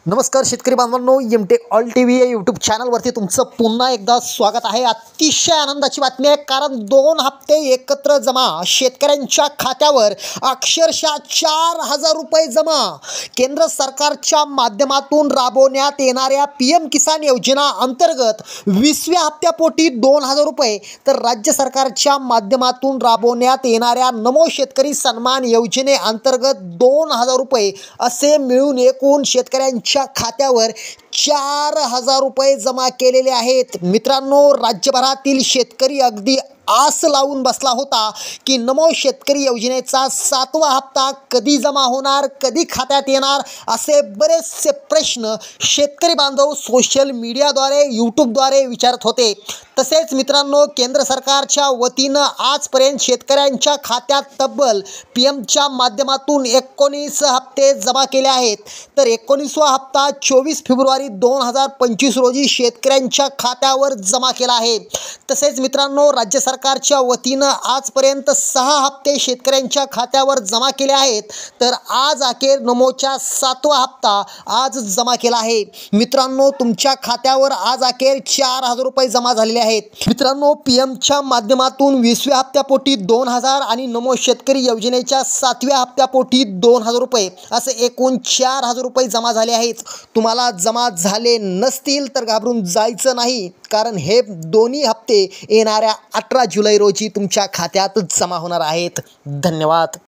नमस्कार शेतकरी बांधवांनो, एमटेक ऑल टीव्ही या यूट्यूब चॅनलवरती तुमचं पुन्हा एकदा स्वागत आहे। अतिशय आनंदाची बातमी आहे, कारण 2 हप्ते एकत्र जमा शेतकऱ्यांच्या खात्यावर अक्षरशः 4,000 रुपये जमा। केंद्र सरकारच्या माध्यमातून राबवण्यात येणाऱ्या पीएम किसान योजना अंतर्गत 20व्या हप्त्यापोटी 2,000 रुपये, तर राज्य सरकारच्या माध्यमातून राबवण्यात येणाऱ्या नमो शेतकरी सन्मान योजनेअंतर्गत 2,000 रुपये असे मिळून एकूण शेतकऱ्यांच्या खात्यावर 4,000 रुपये जमा केलेले आहेत। मित्रांनो, राज्यभरातील शेतकरी अगदी आस लावून बसला होता की नमो शेतकरी योजनेचा 7वा हप्ता कधी जमा होणार, कधी खात्यात येणार, असे बरेचसे प्रश्न शेतकरी बांधव सोशल मीडियाद्वारे यूट्यूबद्वारे विचारत होते। तसेच मित्रांनो, केंद्र सरकारच्या वतीनं आजपर्यंत शेतकऱ्यांच्या खात्यात तब्बल पीएमच्या माध्यमातून 19 हप्ते जमा केले आहेत। तर 19वा हप्ता 24 फेब्रुवारी 2025 रोजी शेतकऱ्यांच्या खात्यावर जमा केला आहे। तसेच मित्रांनो, राज्य सरकारच्या वतीनं आजपर्यंत 6 हप्ते शेतकऱ्यांच्या खात्यावर जमा केले आहेत। तर आज अखेर नमोच्या 7वा हप्ता आज जमा केला आहे। मित्रांनो, तुमच्या खात्यावर आज अखेर 4,000 रुपये जमा झालेले आहेत। मित्रांनो, पीएमच्या माध्यमातून 20व्या हप्त्यापोटी 2,000 आणि नमो शेतकरी योजनेच्या 7व्या हप्त्यापोटी 2,000 रुपये असे एकूण 4,000 रुपये जमा झाले आहेत। तुम्हाला जमा झाले नसतील तर घाबरून जायचं नाही, कारण हे दोन्ही हप्ते येणाऱ्या 18 जुलै रोजी तुमच्या खात्यात जमा होणार आहेत। धन्यवाद।